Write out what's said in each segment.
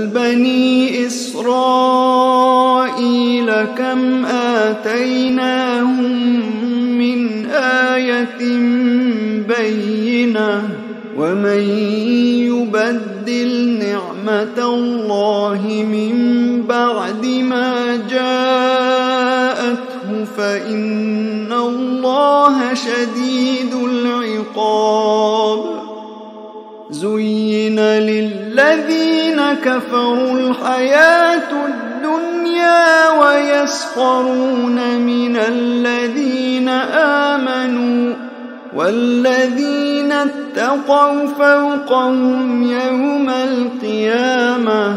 بني إسرائيل كم آتيناهم من آية بينة ومن يبدل نعمة الله من بعد ما جاءته فإن الله شديد العقاب زين للذين كفروا الحياة الدنيا ويسخرون من الذين آمنوا والذين اتقوا فوقهم يوم القيامة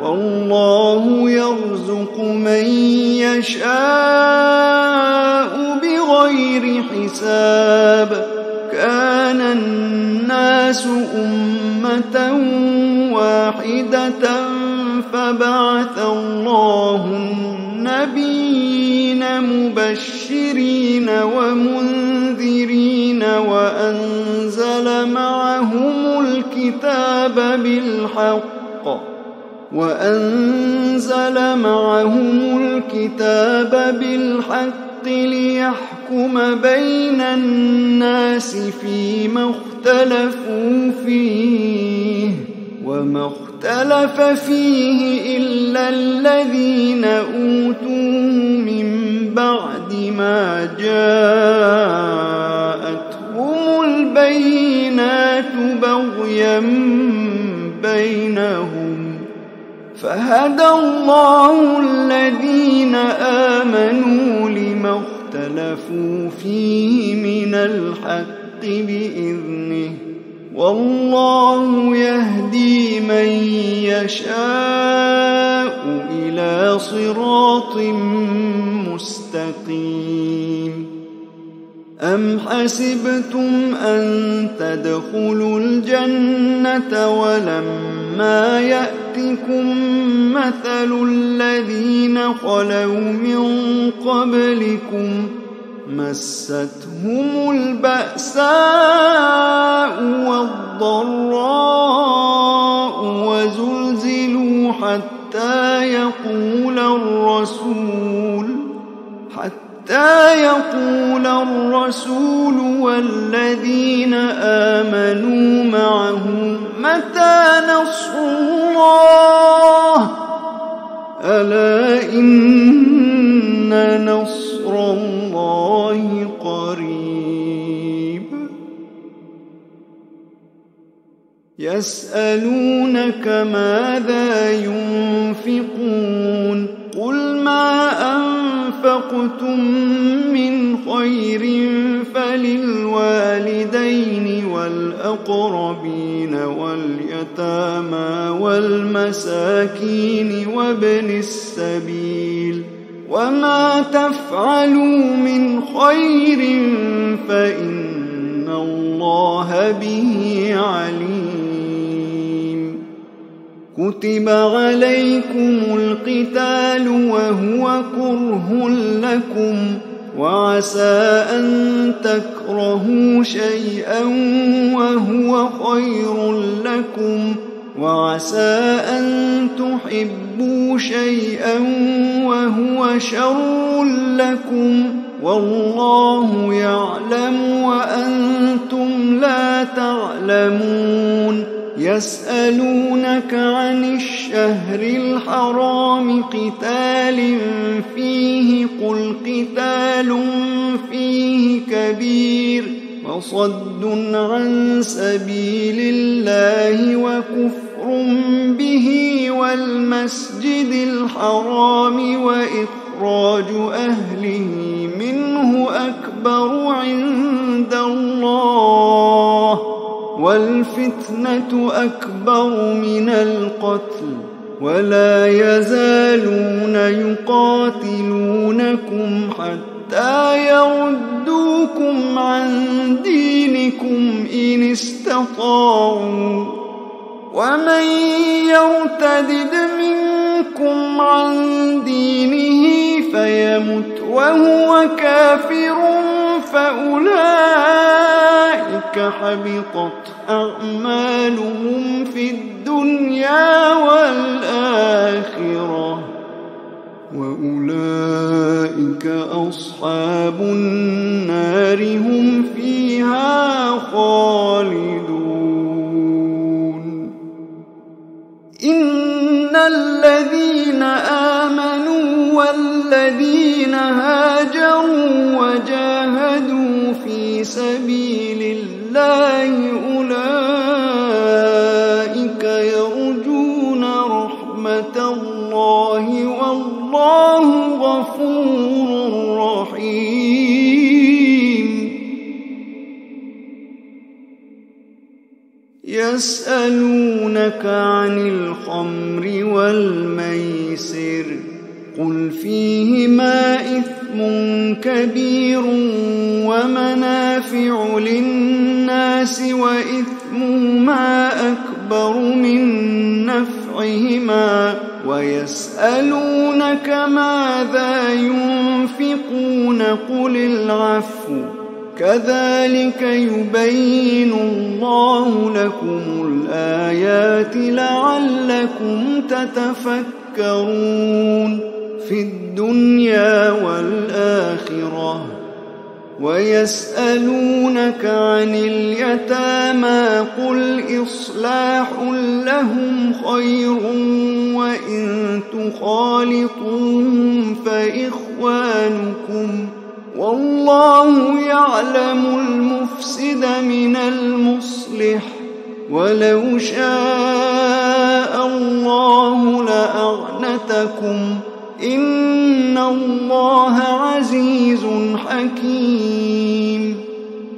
والله يرزق من يشاء بغير حساب كان الناس أمة واحدة فبعث الله النبيين مبشرين ومنذرين وأنزل معهم الكتاب بالحق ليحكم بين الناس فيما اختلفوا فيه وما اختلف فيه إلا الذين أوتوه من بعد ما جاءتهم البينات بغيا بينهم فهدى الله الذين آمنوا لما اختلفوا فيه من الحق بإذنه والله يهدي من يشاء إلى صراط مستقيم أم حسبتم أن تدخلوا الجنة ولما يأتكم مثل الذين خلوا من قبلكم مستهم البأساء والضراء وزلزلوا حتى يقول الرسول والذين آمنوا معه متى نصر الله ألا إن نصر الله قريب يسألونك ماذا ينفقون قل ما أنفقتم من خير فللوالدين والأقربين واليتامى والمساكين وابن السبيل وما تفعلوا من خير فإن الله به عليم كتب عليكم القتال وهو كره لكم وعسى أن تكرهوا شيئا وهو خير لكم وعسى أن تحبوا شيئا وهو شر لكم والله يعلم وأنتم لا تعلمون يسألونك عن الشهر الحرام قتال فيه قل قتال فيه كبير وصد عن سبيل الله وكفر به والمسجد الحرام وإخراج أهله منه أكبر عند الله والفتنة أكبر من القتل ولا يزالون يقاتلونكم حتى يردوكم عن دينكم إن استطاعوا ومن يرتد منكم عن دينه فيمت وهو كافر فأولئك حبطت أعمالهم في الدنيا والآخرة أصحاب النار هم فيها خالدون. إن الذين آمنوا والذين هاجروا وجاهدوا في سبيل الله أولئك يرجون رحمة الله والله غفور رحيم. يسألونك عن الخمر والميسر قل فيهما إثم كبير ومنافع للناس وإثمهما أكبر من نفعهما ويسألونك ماذا ينفقون قل العفو كذلك يبين الله لكم الآيات لعلكم تتفكرون في الدنيا والآخرة. ويسألونك عن اليتامى قل إصلاح لهم خير وإن تخالطوهم فإخوانكم والله يعلم المفسد من المصلح ولو شاء الله لأعنتكم إن الله عزيز حكيم.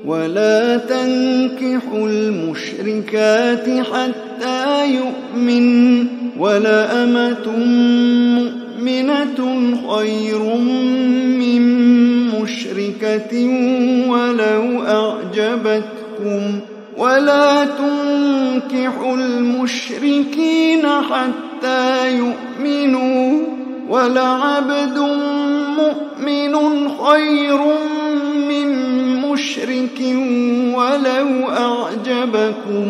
ولا تنكحوا المشركات حتى يؤمن ولأمة مؤمنة خير من مشركة ولو أعجبتكم ولا تنكحوا المشركين حتى يؤمنوا ولعبد مؤمن خير من مشرك ولو أعجبكم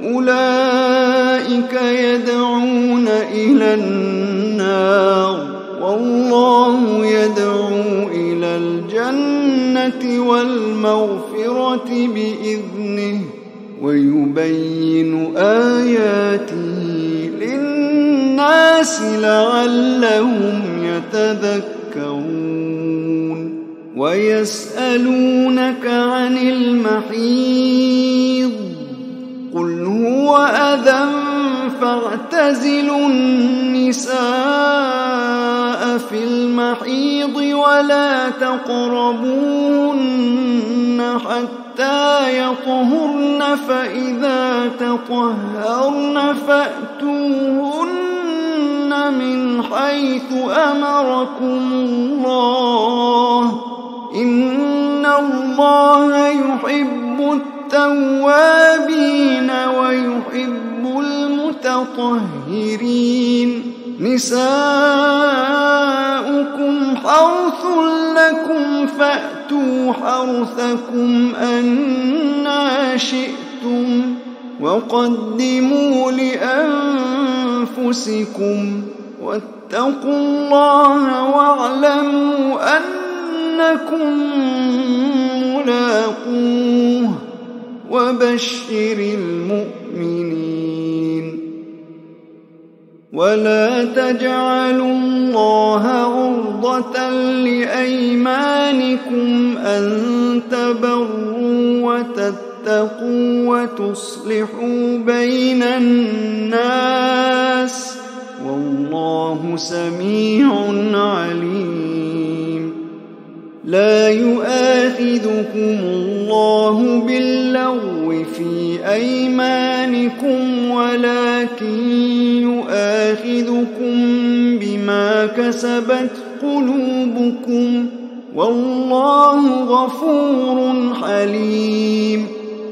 أولئك يدعون إلى النار والله يدعو إلى الجنة والمغفرة بإذنه ويبين آياته للناس لعلهم يتذكرون. ويسألونك عن المحيض قل هو أذى فاعتزلوا النساء في المحيض ولا تقربوهن حتى يطهرن فإذا تطهرن فأتوهن من حيث أمركم الله إن الله يحب التوابين ويحب المتطهرين. نساؤكم حرث لكم فأتوا حرثكم أنى شئتم وقدموا لأنفسكم واتقوا الله واعلموا أنكم ملاقوه وبشر المؤمنين. ولا تجعلوا الله عرضة لأيمانكم أن تبروا وتتقوا وتصلحوا بين الناس والله سميع عليم. لا يؤاخذكم الله باللغو في أيمانكم ولكن يؤاخذكم بما كسبت قلوبكم والله غفور حليم.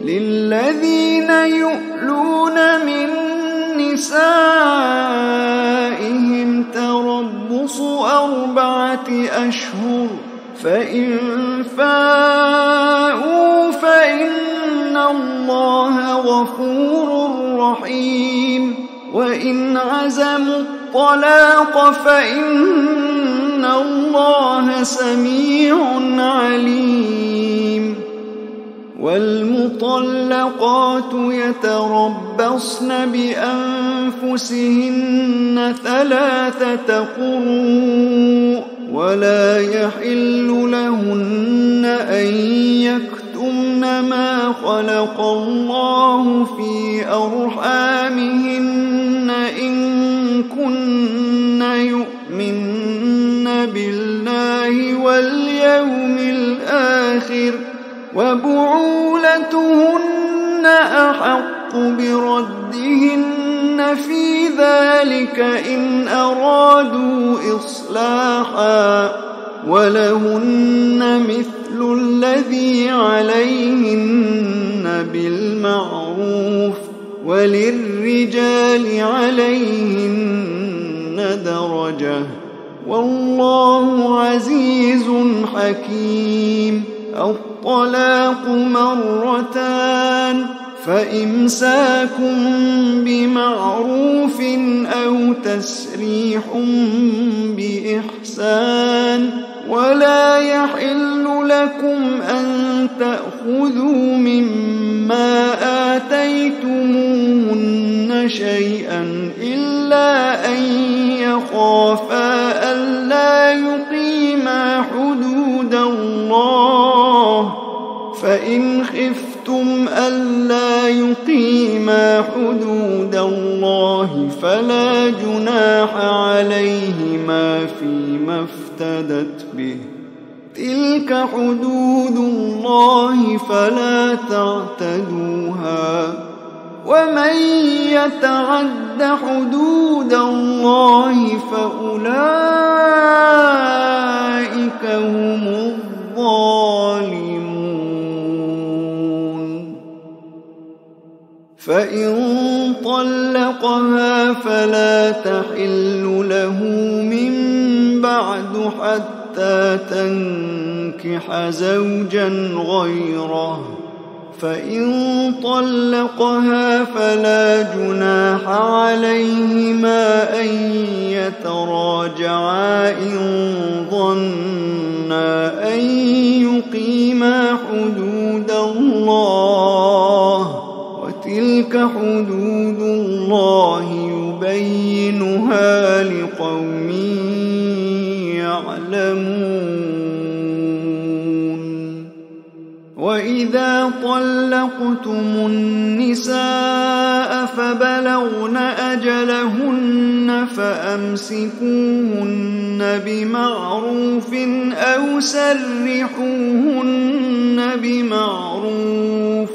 للذين يؤلون من نسائهم تربص 4 أشهر فإن فاءوا فإن الله غفور رحيم. وإن عزموا الطلاق فإن إن الله سميع عليم. والمطلقات يتربصن بأنفسهن 3 قروء ولا يحل لهن أن يكتمن ما خلق الله في أرحامهن إن كن يؤمن بالله واليوم الآخر وبعولتهن أحق بردهن في ذلك إن أرادوا إصلاحا ولهن مثل الذي عليهن بالمعروف وللرجال عليهن درجة والله عزيز حكيم. الطلاق 2 فإمساك بمعروف أو تسريح بإحسان ولا يحل لكم أن تأخذوا مما آتيتموهن شيئا إلا أن يخافا ألا يقيما حدود الله فإن خفتم ألا يقيما حدود الله فلا جناح عليهما فيما افتدت به تلك حدود الله فلا تعتدوها ومن يتعد حدود الله فأولئك هم الظالمون. فإن طلقها فلا تحل له من بعد حتى تنكح زوجا غيره فإن طلقها فلا جناح عليهما أن يتراجعا إن ظنا أن يقيما حدود الله وتلك حدود الله يبينها لقوم يعلمون. وإذا طلقتم النساء فبلغن أجلهن فأمسكوهن بمعروف أو سرحوهن بمعروف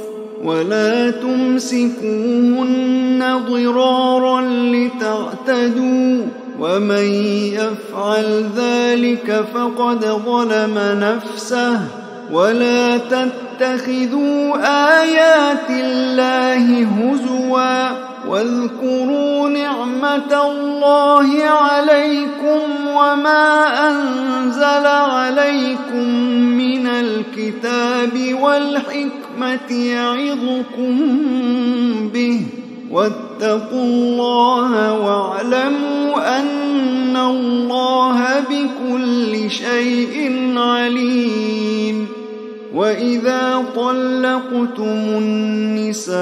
ولا تمسكوهن ضرارا لتعتدوا ومن يفعل ذلك فقد ظلم نفسه ولا تتخذوا آيات الله هزوا واذكروا نعمة الله عليكم وما أنزل عليكم من الكتاب والحكمة يعظكم به واتقوا الله واعلموا أن الله بكل شيء عليم. وإذا طلقتم النساء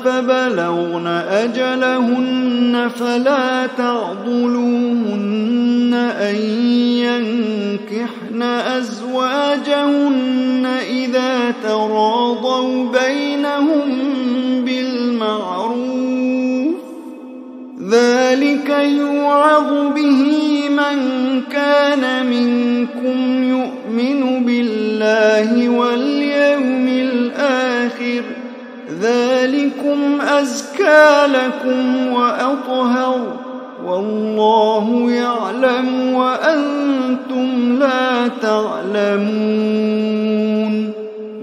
فبلغن أجلهن فلا تعضلوهن أن ينكحن أزواجهن إذا تراضوا بينهم بالمعروف ذلك يوعظ به من كان منكم يؤمن بالله واليوم الآخر ذلكم أزكى لكم وأطهر والله يعلم وأنتم لا تعلمون.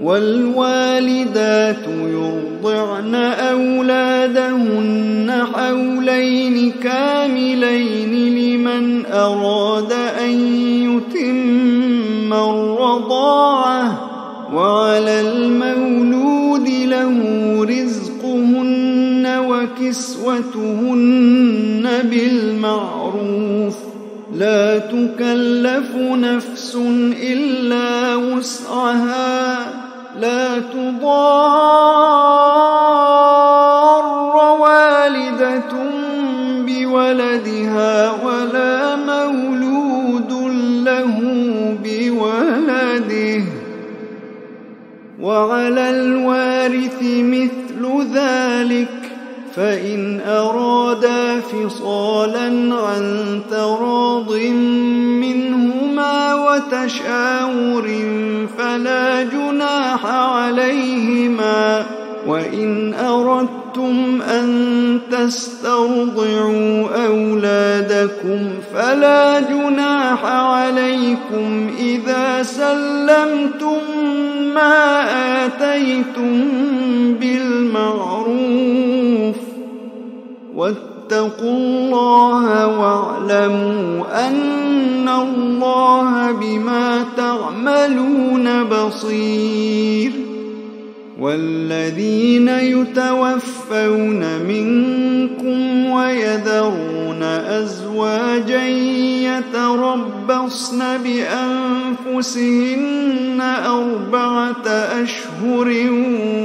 والوالدات يرضعن أولادهن حولين كاملين لمن أراد أن يتم الرضاعة وعلى المولود له رزقهن وكسوتهن بالمعروف لا تكلف نفس إلا وسعها لا تضار والدة بولدها ولا مولود له بولده وعلى الوارث مثل ذلك فإن أرادا فصالا عن تراض منهما وتشاور فلا جناح عليهما وإن أردتم أن تسترضعوا أولادكم فلا جناح عليكم إذا سلمتم ما آتيتم بالمعروف واتقوا الله واعلموا أن الله بما تعملون بصير والذين يتوفون منكم ويذرون أزواجا يتربصن بأنفسهن 4 أشهر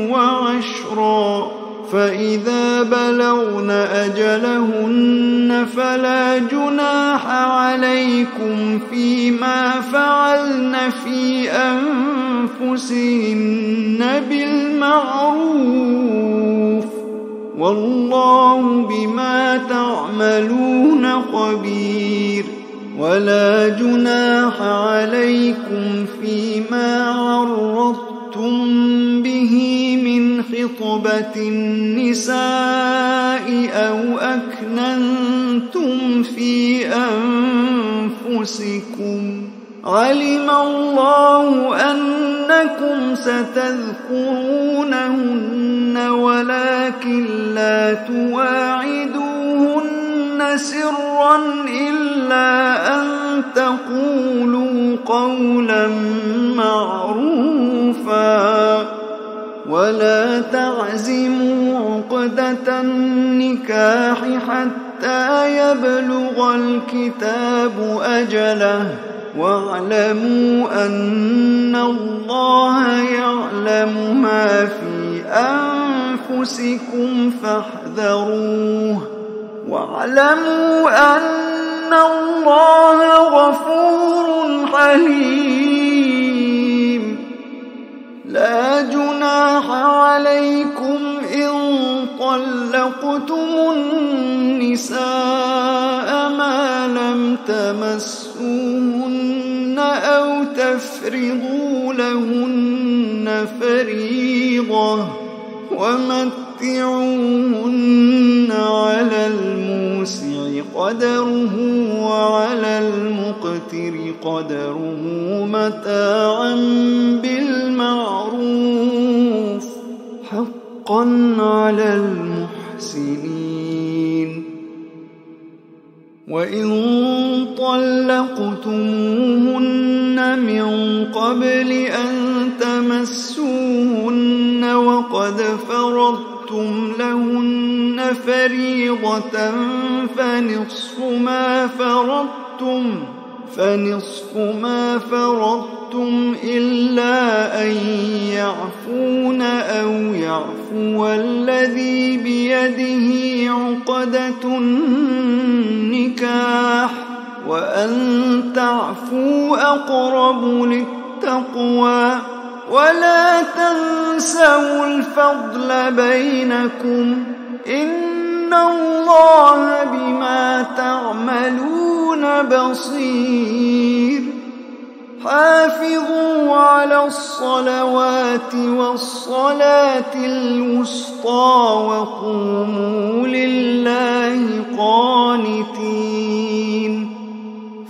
وعشرا فإذا بلغن أجلهن فلا جناح عليكم فيما فعلن في أنفسهن بالمعروف والله بما تعملون خبير ولا جناح عليكم فيما عرضتم به من خطبة النساء أو أكننتم في أنفسكم علم الله أنكم ستذكرونهن ولكن لا تواعدوهن سرا إلا أن تقولوا قولا معروفا ولا تعزموا عقدة النكاح حتى يبلغ الكتاب أجله واعلموا أن الله يعلم ما في أنفسكم فاحذروه واعلموا أن الله غفور حليم لا جناح عليكم إن طلقتم النساء ما لم تمسوهن أو تفرضوا لهن فريضة ومتعوهن على الموسع قدره وعلى المقتر قدره متاعا بالمعروف حقا على المحسنين وإن طلقتموهن من قبل أن تمسوهن وقد فرضتم لهن فريضة فنصف ما فرضتم إلا أن يعفون أو يعفو الذي بيده عقدة النكاح وأن تعفوا أقرب للتقوى ولا تنسوا الفضل بينكم إن الله بما تعملون بصير حافظوا على الصلوات والصلاة الوسطى وقوموا لله قانتين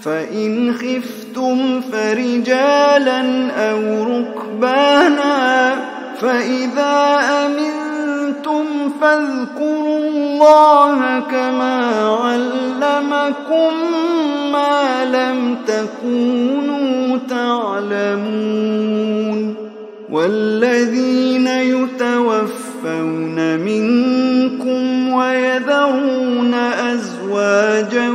فإن خفتم فرجالا أو ركبانا فإذا أمنتم فاذكروا الله كما علمكم ما لم تكونوا تعلمون والذين يتوفون منكم ويذرون أزواجا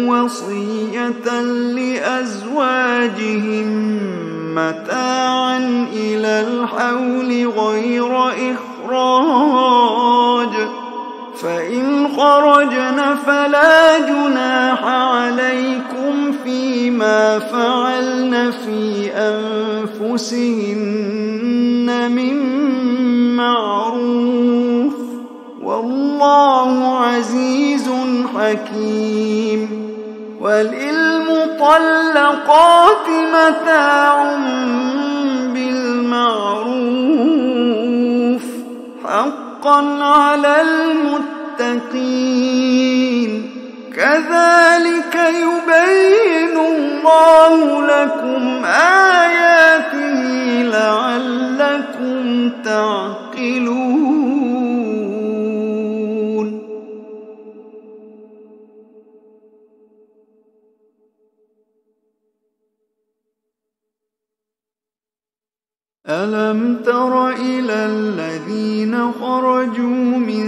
وصية وصية لأزواجهم متاعا إلى الحول غير إخراج، فإن خرجن فلا جناح عليكم فيما فعلن في أنفسهن من معروف، والله عزيز حكيم. وللمطلقات متاع بالمعروف حقا على المتقين، كذلك يبين الله لكم آياته لعلكم تعقلون. ألم تر إلى الذين خرجوا من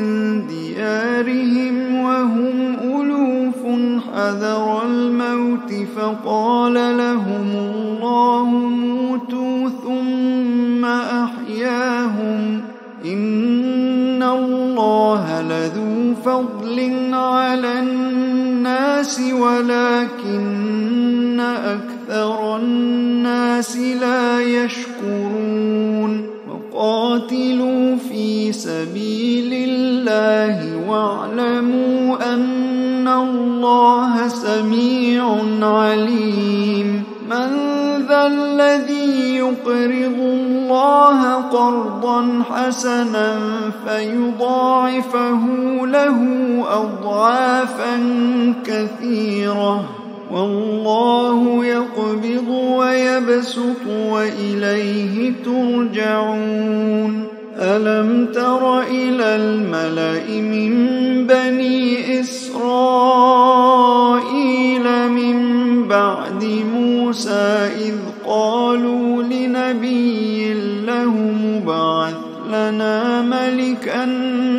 ديارهم وهم ألوف حذر الموت فقال لهم الله موتوا ثم أحياهم، إن الله لذو فضل على الناس ولكن أكثر الناس لا يشكرون. وقاتلوا في سبيل الله واعلموا أن الله سميع عليم. من ذا الذي يقرض الله قرضا حسنا فيضاعفه له أضعافا كثيرة، والله يقبض ويبسط وإليه ترجعون. ألم تر إلى الملأ من بني إسرائيل من بعد موسى إذ قالوا لنبي له مبعث لنا ملكا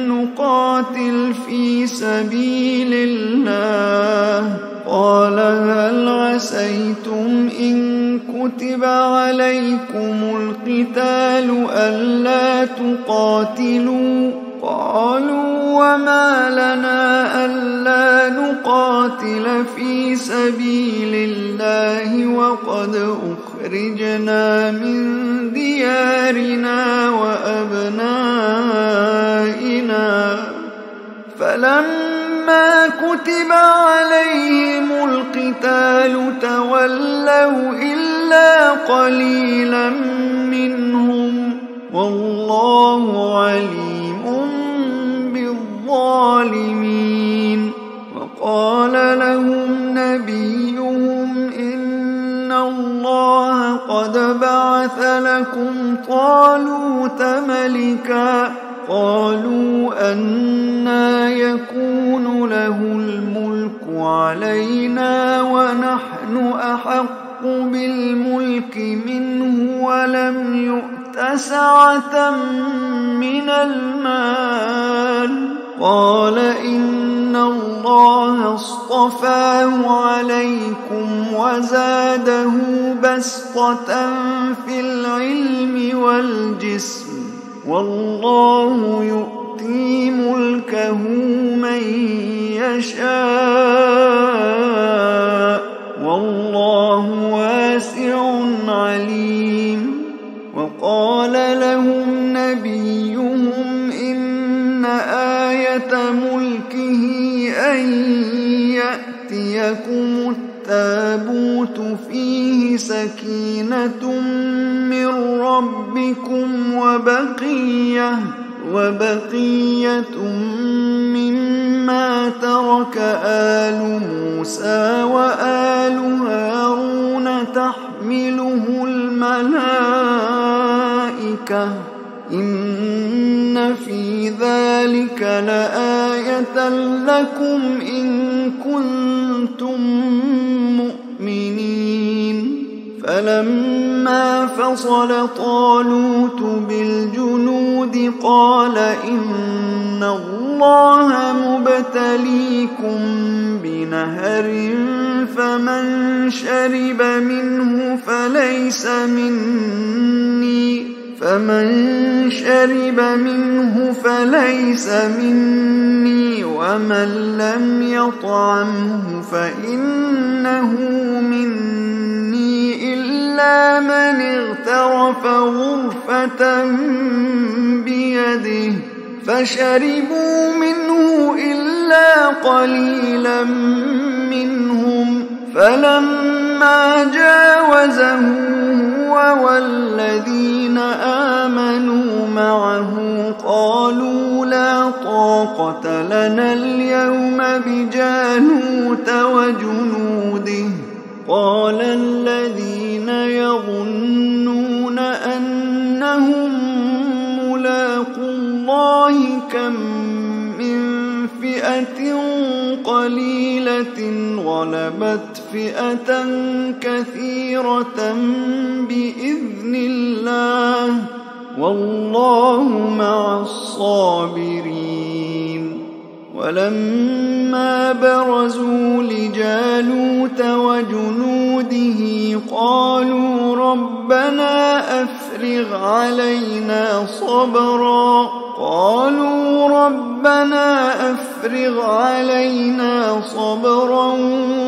نقاتل في سبيل الله، قال هل عسيتم إن كتب عليكم القتال ألا تقاتلوا؟ قالوا وما لنا ألا نقاتل في سبيل الله وقد أخرجنا من ديارنا وأبنائنا، فلما كتب عليهم القتال تولوا إلا قليلا منهم، والله عليم بالظالمين. وقال لهم نبيهم إن الله قد بعث لكم طالوت ملكا، قالوا أنى يكون له الملك علينا ونحن أحق بالملك منه ولم يؤت سعة من المال، قال إن الله اصطفاه عليكم وزاده بسطة في العلم والجسم، والله يؤتي ملكه من يشاء، والله واسع عليم. وقال لهم نبيهم إن آية ملكه أن يأتيكم التابوت فيه سكينة من ربكم وبقية مما ترك آل موسى وآل هارون تحمله الملائكة، إن في ذلك لآية لكم إن كنتم مؤمنين. فلما فصل طالوت بالجنود قال إن الله الله مبتليكم بنهر فمن شرب منه فليس مني ومن لم يطعمه فإنه مني إلا من اغترف غرفة بيده فشربوا منه إلا قليلا منهم فلما جاوزه هو والذين آمنوا معه قالوا لا طاقة لنا اليوم بجالوت وجنوده قال الذين يظنون أنهم ملاقو الله كم من فئة قليلة غلبت فئة كثيرة بإذن الله والله مع الصابرين ولما برزوا لجالوت وجنوده قالوا ربنا أفرغ علينا صبرا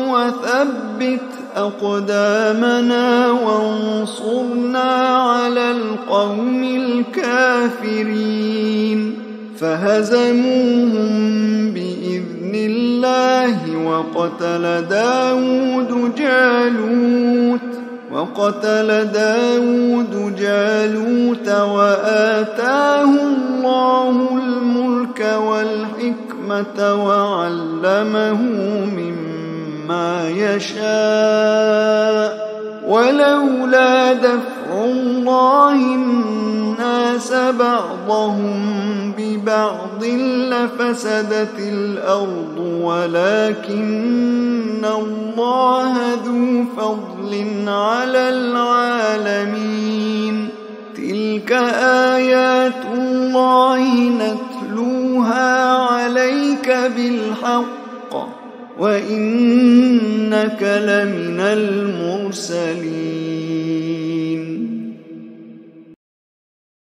وثبت أقدامنا وانصرنا على القوم الكافرين فهزموهم بإذن الله وقتل داود جالوت وآتاه الله الملك والحكمة وعلمه مما يشاء ولولا دفع الله الناس بعضهم ببعض لفسدت الأرض ولكن الله ذو فضل على العالمين تلك آيات الله نتلوها عليك بالحق وإنك لمن المرسلين